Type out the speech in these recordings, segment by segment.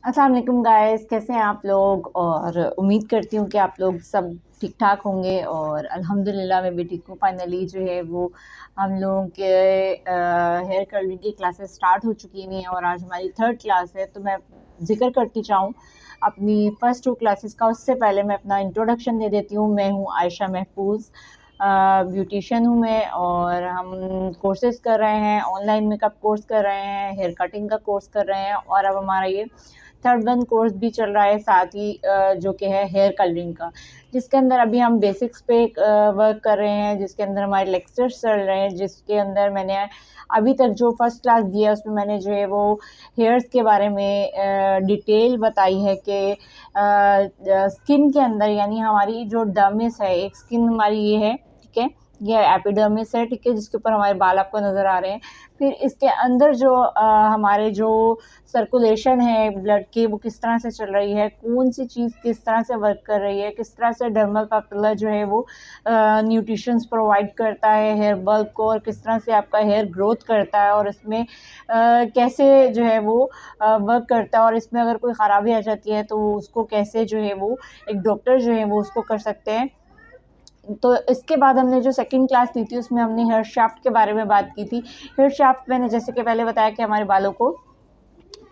अस्सलाम वालेकुम गाइस, कैसे हैं आप लोग। और उम्मीद करती हूँ कि आप लोग सब ठीक ठाक होंगे। और अल्हम्दुलिल्लाह मैं भी ठीक हूँ। फाइनली जो है वो हम लोगों के हेयर कलरिंग की क्लासेस स्टार्ट हो चुकी हैं और आज हमारी थर्ड क्लास है। तो मैं जिक्र करती चाहूँ अपनी फ़र्स्ट 2 क्लासेस का। उससे पहले मैं अपना इंट्रोडक्शन दे देती हूँ। मैं हूँ आयशा महफूज़, ब्यूटिशियन हूँ मैं, और हम कोर्सेज़ कर रहे हैं, ऑनलाइन मेकअप कोर्स कर रहे हैं, हेयर कटिंग का कोर्स कर रहे हैं, और अब हमारा ये थर्ड वन कोर्स भी चल रहा है साथ ही, जो कि है हेयर कलरिंग का, जिसके अंदर अभी हम बेसिक्स पे वर्क कर रहे हैं, जिसके अंदर हमारे लेक्चर्स चल रहे हैं, जिसके अंदर मैंने अभी तक जो फर्स्ट क्लास दिया उसमें मैंने जो है वो हेयर्स के बारे में डिटेल बताई है कि स्किन के अंदर, यानी हमारी जो डर्मिस है, एक स्किन हमारी ये है, ठीक है, ये एपिडर्मिस है, ठीक है, जिसके ऊपर हमारे बाल आपको नज़र आ रहे हैं। फिर इसके अंदर जो हमारे जो सर्कुलेशन है ब्लड की, वो किस तरह से चल रही है, कौन सी चीज़ किस तरह से वर्क कर रही है, किस तरह से डर्मल पैपिला जो है वो न्यूट्रिशंस प्रोवाइड करता है हेयर बल्ब को, और किस तरह से आपका हेयर ग्रोथ करता है, और इसमें कैसे जो है वो वर्क करता है, और इसमें अगर कोई ख़राबी आ जाती है तो उसको कैसे जो है वो एक डॉक्टर जो है वो उसको कर सकते हैं। तो इसके बाद हमने जो सेकंड क्लास ली थी उसमें हमने हेयर शाफ्ट के बारे में बात की थी। हेयर शाफ्ट मैंने जैसे कि पहले बताया कि हमारे बालों को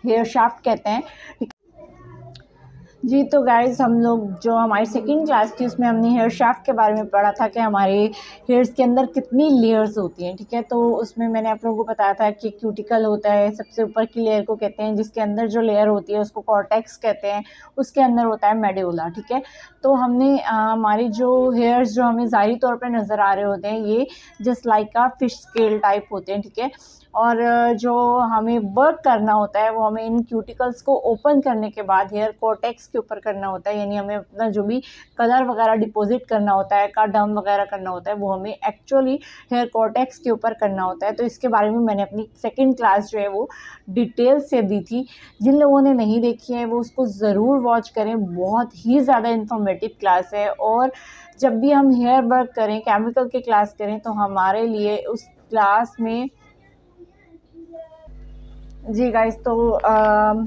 हेयर शाफ्ट कहते हैं। जी, तो गाइज़ हम लोग जो हमारी सेकंड क्लास थी उसमें हमने हेयर शाफ्ट के बारे में पढ़ा था कि हमारे हेयर्स के अंदर कितनी लेयर्स होती हैं, ठीक है। तो उसमें मैंने आप लोगों को बताया था कि क्यूटिकल होता है, सबसे ऊपर की लेयर को कहते हैं, जिसके अंदर जो लेयर होती है उसको कॉर्टेक्स कहते हैं, उसके अंदर होता है मेडुला, ठीक है। तो हमने हमारी जो हेयर्स जो हमें ज़ाहिरी तौर पर नज़र आ रहे होते हैं, ये just like a fish scale type होते हैं, ठीक है। और जो हमें वर्क करना होता है वो हमें इन क्यूटिकल्स को ओपन करने के बाद हेयर कॉर्टेक्स के ऊपर करना होता है, यानी हमें अपना जो भी कलर वगैरह डिपॉजिट करना होता है, का डम वगैरह करना होता है, वो हमें एक्चुअली हेयर कॉर्टेक्स के ऊपर करना होता है। तो इसके बारे में मैंने अपनी सेकेंड क्लास जो है वो डिटेल से दी थी। जिन लोगों ने नहीं देखी है वो उसको ज़रूर वॉच करें, बहुत ही ज़्यादा इन्फॉर्मेटिव क्लास है। और जब भी हम हेयर वर्क करें, केमिकल की क्लास करें, तो हमारे लिए उस क्लास में जी गाइस, तो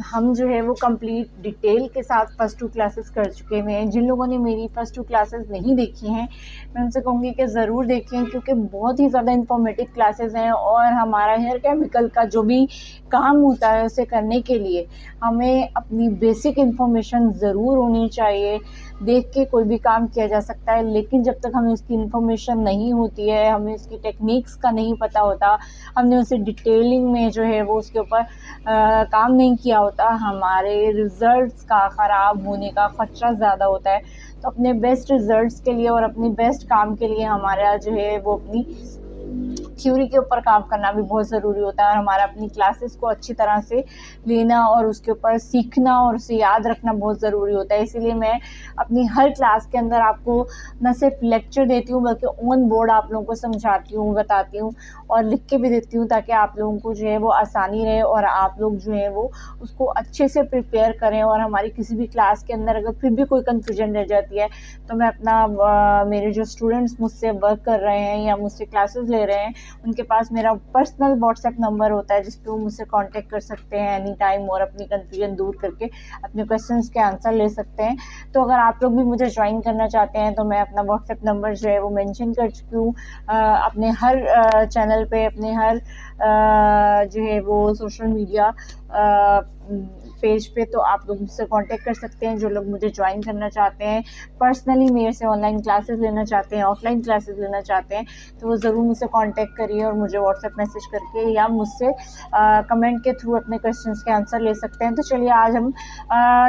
हम जो है वो कंप्लीट डिटेल के साथ फ़र्स्ट 2 क्लासेस कर चुके हुए हैं। जिन लोगों ने मेरी फ़र्स्ट 2 क्लासेस नहीं देखी हैं, मैं उनसे कहूँगी कि ज़रूर देखें, क्योंकि बहुत ही ज़्यादा इन्फॉर्मेटिव क्लासेस हैं। और हमारा हेयर केमिकल का जो भी काम होता है उसे करने के लिए हमें अपनी बेसिक इन्फॉर्मेशन ज़रूर होनी चाहिए। देख के कोई भी काम किया जा सकता है, लेकिन जब तक हमें उसकी इन्फॉर्मेशन नहीं होती है, हमें उसकी टेक्निक्स का नहीं पता होता, हमने उसे डिटेलिंग में जो है वो उसके ऊपर काम नहीं किया होता, हमारे रिज़ल्ट्स का ख़राब होने का ख़तरा ज़्यादा होता है। तो अपने बेस्ट रिज़ल्ट्स के लिए और अपने बेस्ट काम के लिए हमारा जो है वो अपनी थ्योरी के ऊपर काम करना भी बहुत ज़रूरी होता है, और हमारा अपनी क्लासेस को अच्छी तरह से लेना और उसके ऊपर सीखना और उसे याद रखना बहुत ज़रूरी होता है। इसीलिए मैं अपनी हर क्लास के अंदर आपको न सिर्फ लेक्चर देती हूँ, बल्कि ऑन बोर्ड आप लोगों को समझाती हूँ, बताती हूँ, और लिख के भी देती हूँ, ताकि आप लोगों को जो है वो आसानी रहे और आप लोग जो है वो उसको अच्छे से प्रिपेयर करें। और हमारी किसी भी क्लास के अंदर अगर फिर भी कोई कन्फ्यूजन रह जाती है, तो मैं अपना मेरे जो स्टूडेंट्स मुझसे वर्क कर रहे हैं या मुझसे क्लासेस ले रहे हैं, उनके पास मेरा पर्सनल व्हाट्सएप नंबर होता है, जिस पे वो मुझसे कांटेक्ट कर सकते हैं एनी टाइम, और अपनी कन्फ्यूजन दूर करके अपने क्वेश्चंस के आंसर ले सकते हैं। तो अगर आप लोग भी मुझे ज्वाइन करना चाहते हैं तो मैं अपना व्हाट्सएप नंबर जो है वो मेंशन कर चुकी हूँ अपने हर चैनल पे, अपने हर जो है वो सोशल मीडिया पेज पे। तो आप लोग मुझसे कांटेक्ट कर सकते हैं, जो लोग मुझे ज्वाइन करना चाहते हैं, पर्सनली मेरे से ऑनलाइन क्लासेस लेना चाहते हैं, ऑफलाइन क्लासेस लेना चाहते हैं, तो वो ज़रूर मुझसे कांटेक्ट करिए और मुझे व्हाट्सएप मैसेज करके या मुझसे कमेंट के थ्रू अपने क्वेश्चंस के आंसर ले सकते हैं। तो चलिए आज हम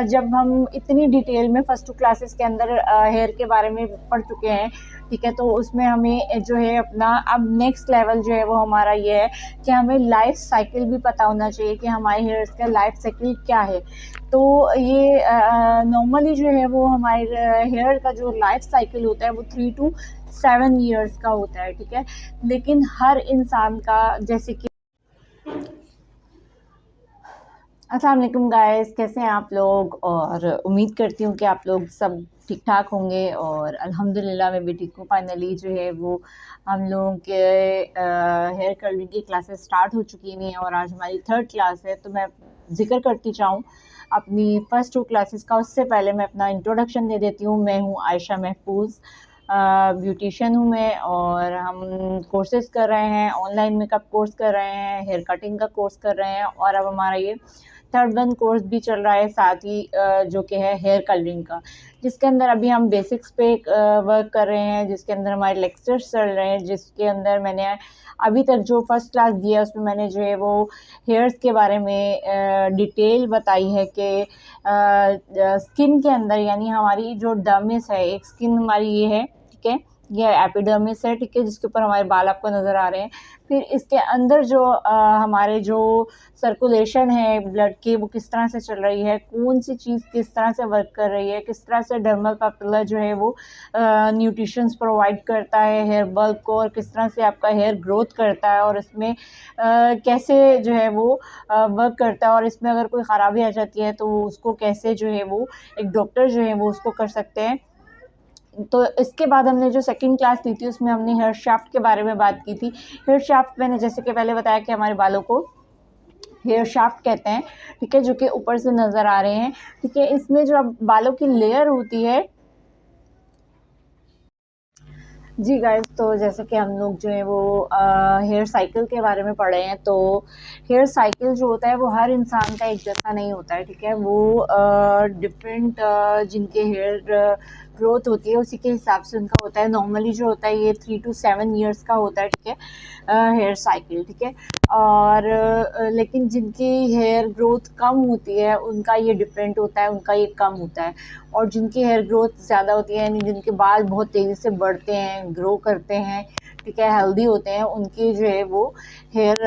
जब हम इतनी डिटेल में फ़र्स्ट 2 क्लासेस के अंदर हेयर के बारे में पढ़ चुके हैं, ठीक है, तो उसमें हमें जो है अपना अब नेक्स्ट लेवल जो है वो हमारा ये है कि हमें लाइफ साइकिल भी पता होना चाहिए कि हमारे हेयर्स का लाइफ साइकिल क्या है। तो ये नॉर्मली जो है वो हमारे हेयर का जो लाइफ साइकिल होता है वो 3 to 7 ईयर्स का होता है, ठीक है। लेकिन हर इंसान का, जैसे कि अस्सलाम वालेकुम गाइस, कैसे हैं आप लोग। और उम्मीद करती हूँ कि आप लोग सब ठीक ठाक होंगे। और अल्हम्दुलिल्लाह मैं भी ठीक हूँ। फाइनली जो है वो हम लोगों के हेयर कलरिंग की क्लासेस स्टार्ट हो चुकी हैं और आज हमारी थर्ड क्लास है। तो मैं जिक्र करती चाहूँ अपनी फ़र्स्ट 2 क्लासेस का, उससे पहले मैं अपना इंट्रोडक्शन दे देती हूँ। मैं हूँ आयशा महफूज़, ब्यूटिशियन हूँ मैं, और हम कोर्सेज़ कर रहे हैं, ऑनलाइन मेकअप कोर्स कर रहे हैं, हेयर कटिंग का कोर्स कर रहे हैं, और अब हमारा ये थर्ड वन कोर्स भी चल रहा है साथ ही, जो कि है हेयर कलरिंग का, जिसके अंदर अभी हम बेसिक्स पे वर्क कर रहे हैं, जिसके अंदर हमारे लेक्चर्स चल रहे हैं, जिसके अंदर मैंने अभी तक जो फर्स्ट क्लास दिया उसमें मैंने जो है वो हेयर्स के बारे में डिटेल बताई है कि स्किन के अंदर, यानी हमारी जो डर्मिस है, एक स्किन हमारी ये है, ठीक है, ये एपिडर्मिस है, ठीक है, जिसके ऊपर हमारे बाल आपको नज़र आ रहे हैं। फिर इसके अंदर जो हमारे जो सर्कुलेशन है ब्लड की, वो किस तरह से चल रही है, कौन सी चीज़ किस तरह से वर्क कर रही है, किस तरह से डर्मल पेपिला जो है वो न्यूट्रिशंस प्रोवाइड करता है हेयर बल्ब को, और किस तरह से आपका हेयर ग्रोथ करता है, और इसमें कैसे जो है वो वर्क करता है, और इसमें अगर कोई ख़राबी आ जाती है तो उसको कैसे जो है वो एक डॉक्टर जो है वो उसको कर सकते हैं। तो इसके बाद हमने जो सेकंड क्लास ली थी उसमें हमने हेयर शाफ्ट के बारे में बात की थी। हेयर शाफ्ट मैंने जैसे कि पहले बताया कि हमारे बालों को हेयर शाफ्ट कहते हैं, ठीक है, जो कि ऊपर से नज़र आ रहे हैं, ठीक है। इसमें जो अब बालों की लेयर होती है, जी गाइस, तो जैसे कि हम लोग जो है वो हेयर साइकिल के बारे में पढ़े हैं, तो हेयर साइकिल जो होता है वो हर इंसान का एक जैसा नहीं होता है, ठीक है। वो डिफरेंट जिनके हेयर ग्रोथ होती है उसी के हिसाब से उनका होता है। नॉर्मली जो होता है ये 3 to 7 ईयर्स का होता है, ठीक है, हेयर साइकिल, ठीक है। और लेकिन जिनकी हेयर ग्रोथ कम होती है उनका ये डिफरेंट होता है, उनका ये कम होता है। और जिनकी हेयर ग्रोथ ज़्यादा होती है, यानी जिनके बाल बहुत तेज़ी से बढ़ते हैं, ग्रो करते हैं, ठीक है, हेल्दी होते हैं, उनकी जो है वो हेयर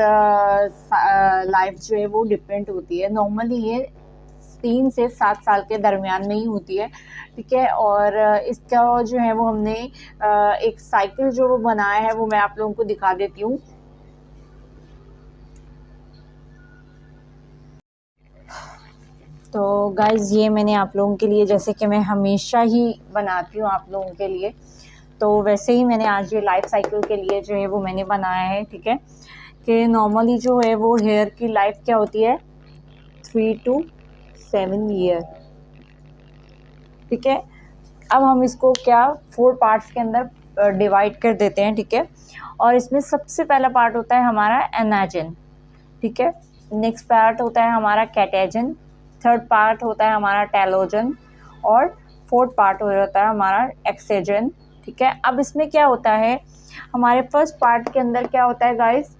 लाइफ जो है वो डिफरेंट होती है। नॉर्मली ये 3 से 7 साल के दरमियान में ही होती है, ठीक है। और इसका जो है वो हमने एक साइकिल जो वो बनाया है वो मैं आप लोगों को दिखा देती हूँ। तो गाइज़, ये मैंने आप लोगों के लिए, जैसे कि मैं हमेशा ही बनाती हूँ आप लोगों के लिए, तो वैसे ही मैंने आज ये लाइफ साइकिल के लिए जो है वो मैंने बनाया है, ठीक है। कि नॉर्मली जो है वो हेयर की लाइफ क्या होती है, 3 to 7 ईयर, ठीक है। अब हम इसको क्या 4 पार्ट्स के अंदर डिवाइड कर देते हैं, ठीक है। और इसमें सबसे पहला पार्ट होता है हमारा एनाजन, ठीक है। नेक्स्ट पार्ट होता है हमारा कैटेजन, थर्ड पार्ट होता है हमारा टेलोजन, और फोर्थ पार्ट हो जाता है हमारा एक्सेजन, ठीक है। अब इसमें क्या होता है, हमारे फर्स्ट पार्ट के अंदर क्या होता है गाइस,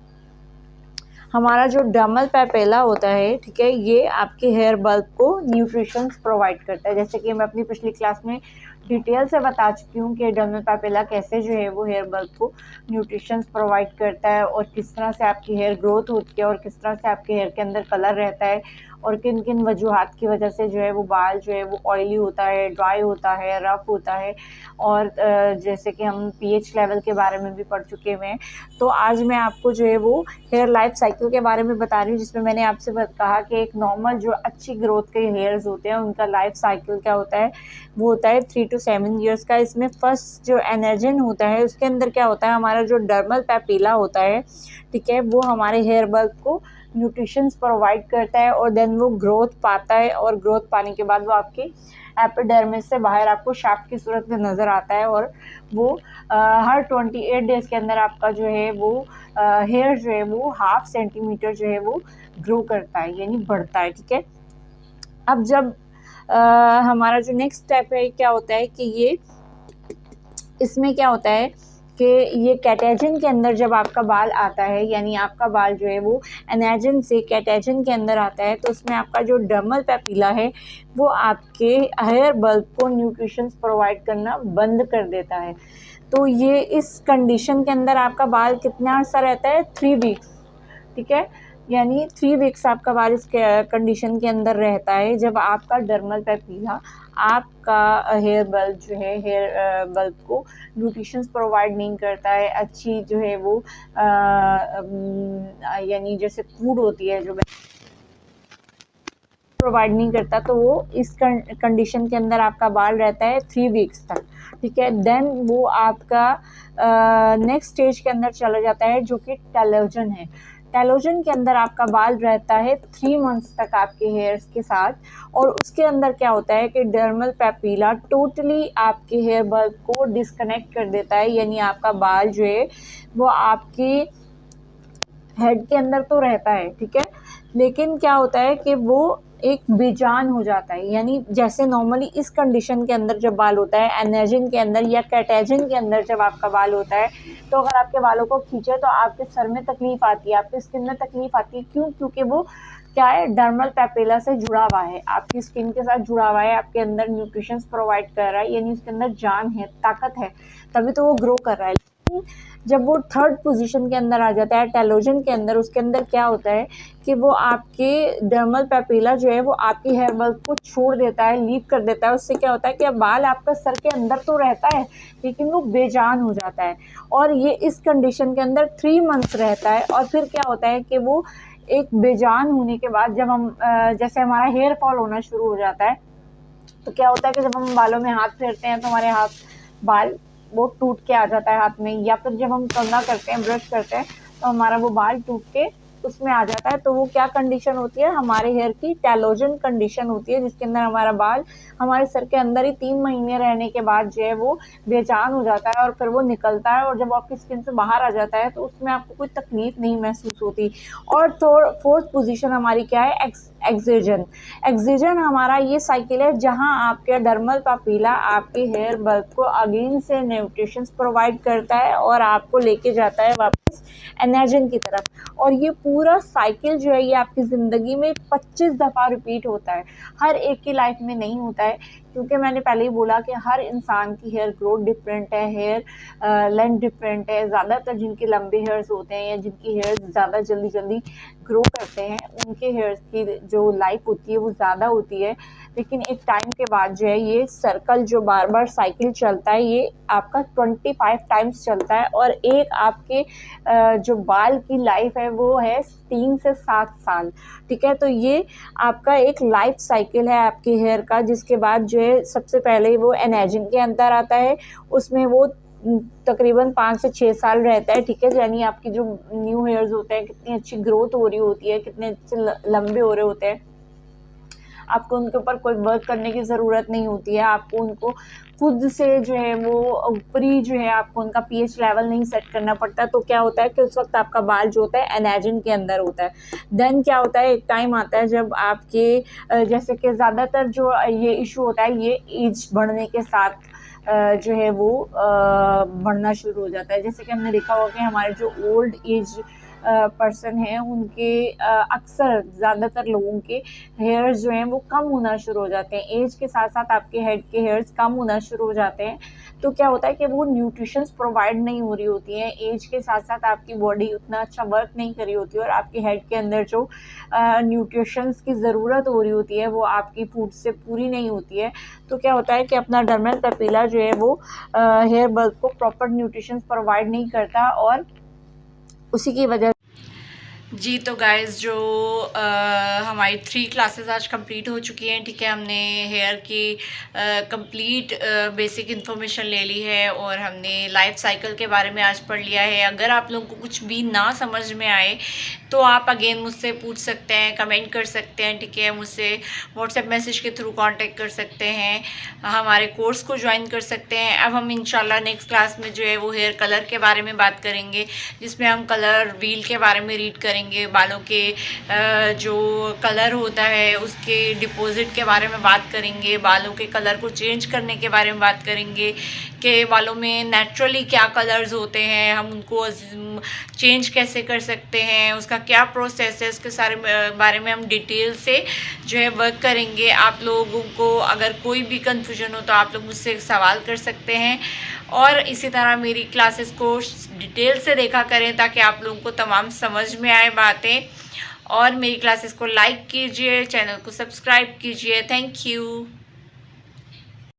हमारा जो डर्मल पेपिला होता है, ठीक है, ये आपके हेयर बल्ब को न्यूट्रिशंस प्रोवाइड करता है। जैसे कि मैं अपनी पिछली क्लास में डिटेल से बता चुकी हूँ कि डर्मल पेपिला कैसे जो है वो हेयर बल्ब को न्यूट्रिशंस प्रोवाइड करता है, और किस तरह से आपकी हेयर ग्रोथ होती है, और किस तरह से आपके हेयर के अंदर कलर रहता है, और किन किन वजूहात की वजह से जो है वो बाल जो है वो ऑयली होता है, ड्राई होता है, रफ होता है। और जैसे कि हम पीएच लेवल के बारे में भी पढ़ चुके हुए हैं। तो आज मैं आपको जो है वो हेयर लाइफ साइकिल के बारे में बता रही हूँ, जिसमें मैंने आपसे कहा कि एक नॉर्मल जो अच्छी ग्रोथ के हेयर्स होते हैं उनका लाइफ साइकिल क्या होता है, वो होता है 3 to 7 ईयर्स का। इसमें फर्स्ट जो एनर्जन होता है उसके अंदर क्या होता है, हमारा जो डर्मल पेपिला होता है, ठीक है, वो हमारे हेयर बल्ब को न्यूट्रिशंस प्रोवाइड करता है, और देन वो ग्रोथ पाता है, और ग्रोथ पाने के बाद वो आपकी एपिडर्मिस से बाहर आपको शाफ्ट की सूरत में नज़र आता है, और वो हर 28 डेज़ के अंदर आपका जो है वो हेयर जो है वो 1/2 सेंटीमीटर जो है वो ग्रो करता है, यानी बढ़ता है, ठीक है। अब जब हमारा जो नेक्स्ट स्टेप है क्या होता है कि ये इसमें क्या होता है कि ये कैटेजन के अंदर जब आपका बाल आता है, यानी आपका बाल जो है वो एनाजन से कैटेजन के अंदर आता है, तो उसमें आपका जो डर्मल पेपिला है वो आपके हेयर बल्ब को न्यूट्रिशंस प्रोवाइड करना बंद कर देता है। तो ये इस कंडीशन के अंदर आपका बाल कितना अर्सा रहता है, 3 वीक्स, ठीक है, यानी 3 वीक्स आपका बाल इस कंडीशन के अंदर रहता है, जब आपका डर्मल पेपिला आपका हेयर बल्ब जो है हेयर बल्ब को न्यूट्रिशंस प्रोवाइड नहीं करता है, अच्छी जो है वो यानी जैसे फूड होती है जो प्रोवाइड नहीं करता, तो वो इस कंडीशन के अंदर आपका बाल रहता है 3 वीक्स तक, ठीक है। देन वो आपका नेक्स्ट स्टेज के अंदर चला जाता है जो कि टेलोजन है। टेलोजन के अंदर आपका बाल रहता है 3 मंथ्स तक आपके हेयर्स के साथ, और उसके अंदर क्या होता है कि डर्मल पैपिला टोटली आपके हेयर बल्ब को डिस्कनेक्ट कर देता है, यानी आपका बाल जो है वो आपके हेड के अंदर तो रहता है, ठीक है, लेकिन क्या होता है कि वो एक बेजान हो जाता है। यानी जैसे नॉर्मली इस कंडीशन के अंदर जब बाल होता है, एनर्जिन के अंदर या कैटेजन के अंदर जब आपका बाल होता है, तो अगर आपके बालों को खींचे तो आपके सर में तकलीफ आती है, आपकी स्किन में तकलीफ आती है। क्यों? क्योंकि वो क्या है, डर्मल पैपिला से जुड़ा हुआ है, आपकी स्किन के साथ जुड़ा हुआ है, आपके अंदर न्यूट्रिशन प्रोवाइड कर रहा है, यानी उसके अंदर जान है, ताकत है, तभी तो वो ग्रो कर रहा है। जब वो थर्ड पोजीशन के अंदर आ जाता है टेलोजन के अंदर, उसके अंदर क्या होता है कि वो आपके डर्मल पैपिला जो है वो आपकी हेयर बल्ब को छोड़ देता है, लीव कर देता है। उससे क्या होता है कि बाल आपका सर के अंदर तो रहता है लेकिन वो बेजान हो जाता है, और ये इस कंडीशन के अंदर 3 मंथ्स रहता है। और फिर क्या होता है कि वो एक बेजान होने के बाद जब हम जैसे हमारा हेयर फॉल होना शुरू हो जाता है, तो क्या होता है कि जब हम बालों में हाथ फेरते हैं तो हमारे बाल वो टूट के आ जाता है हाथ में, या फिर जब हम कंघा करते हैं, ब्रश करते हैं, तो हमारा वो बाल टूट के उसमें आ जाता है। तो वो क्या कंडीशन होती है, हमारे हेयर की टेलोजन कंडीशन होती है, जिसके अंदर हमारा बाल हमारे सर के अंदर ही 3 महीने रहने के बाद जो है वो बेजान हो जाता है, और फिर वो निकलता है, और जब आपकी स्किन से बाहर आ जाता है तो उसमें आपको कोई तकलीफ नहीं महसूस होती। और तो फोर्थ पोजीशन हमारी क्या है, एक्सिजन। एक्सिजन हमारा ये साइकिल है जहां आपके डर्मल पैपिला आपके हेयर बल्ब को अगेन से न्यूट्रिशंस प्रोवाइड करता है और आपको लेके जाता है वापस एनर्जन की तरफ। और ये पूरा साइकिल जो है ये आपकी ज़िंदगी में 25 दफ़ा रिपीट होता है, हर एक की लाइफ में नहीं होता है, क्योंकि मैंने पहले ही बोला कि हर इंसान की हेयर ग्रोथ डिफरेंट है, हेयर लेंथ डिफरेंट है। ज़्यादातर जिनके लंबे हेयर्स होते हैं या जिनकी हेयर्स ज़्यादा जल्दी ग्रो करते हैं, उनके हेयर्स की जो लाइफ होती है वो ज़्यादा होती है, लेकिन एक टाइम के बाद जो है ये सर्कल जो बार बार साइकिल चलता है ये आपका 25 टाइम्स चलता है, और एक आपके जो बाल की लाइफ है वो है 3 से 7 साल, ठीक है। तो ये आपका एक लाइफ साइकिल है आपके हेयर का, जिसके बाद जो है सबसे पहले वो एनर्जिन के अंदर आता है, उसमें वो तकरीबन 5 से 6 साल रहता है, ठीक है। यानी आपकी जो न्यू हेयर्स होते हैं कितनी अच्छी ग्रोथ हो रही होती है, कितने अच्छे लंबे हो रहे होते हैं, आपको उनके ऊपर कोई वर्क करने की ज़रूरत नहीं होती है, आपको उनको खुद से जो है वो ऊपरी जो है आपको उनका पीएच लेवल नहीं सेट करना पड़ता। तो क्या होता है कि उस वक्त आपका बाल जो होता है एनर्जिन के अंदर होता है। देन क्या होता है, एक टाइम आता है जब आपके जैसे कि ज़्यादातर जो ये इशू होता है ये एज बढ़ने के साथ जो है वो बढ़ना शुरू हो जाता है। जैसे कि हमने देखा होगा कि हमारे जो ओल्ड एज पर्सन हैं उनके अक्सर ज़्यादातर लोगों के हेयर्स जो हैं वो कम होना शुरू हो जाते हैं। एज के साथ साथ आपके हेड के हेयर्स कम होना शुरू हो जाते हैं। तो क्या होता है कि वो न्यूट्रिशंस प्रोवाइड नहीं हो रही होती हैं, एज के साथ साथ आपकी बॉडी उतना अच्छा वर्क नहीं कर रही होती है, और आपके हेड के अंदर जो न्यूट्रिशंस की ज़रूरत हो रही होती है वो आपकी फूड से पूरी नहीं होती है। तो क्या होता है कि अपना डर्मल पैपिला जो है वो हेयर बल्ब को प्रॉपर न्यूट्रिशंस प्रोवाइड नहीं करता, और उसी की वजह जी। तो गाइस जो हमारी 3 क्लासेस आज कंप्लीट हो चुकी हैं, ठीक है। हमने हेयर की कंप्लीट बेसिक इन्फॉर्मेशन ले ली है, और हमने लाइफ साइकिल के बारे में आज पढ़ लिया है। अगर आप लोगों को कुछ भी ना समझ में आए तो आप अगेन मुझसे पूछ सकते हैं, कमेंट कर सकते हैं, ठीक है। मुझसे व्हाट्सएप मैसेज के थ्रू कांटेक्ट कर सकते हैं, हमारे कोर्स को ज्वाइन कर सकते हैं। अब हम इंशाल्लाह नेक्स्ट क्लास में जो है वो हेयर कलर के बारे में बात करेंगे, जिसमें हम कलर व्हील के बारे में रीड करेंगे, बालों के जो कलर होता है उसके डिपॉजिट के बारे में बात करेंगे, बालों के कलर को चेंज करने के बारे में बात करेंगे कि बालों में नेचुरली क्या कलर्स होते हैं, हम उनको चेंज कैसे कर सकते हैं, उसका क्या प्रोसेस है, उसके सारे बारे में हम डिटेल से जो है वर्क करेंगे। आप लोगों को अगर कोई भी कन्फ्यूजन हो तो आप लोग मुझसे सवाल कर सकते हैं, और इसी तरह मेरी क्लासेस को डिटेल से देखा करें ताकि आप लोगों को तमाम समझ में आए बातें। और मेरी क्लासेस को लाइक कीजिए, चैनल को सब्सक्राइब कीजिए। Thank you.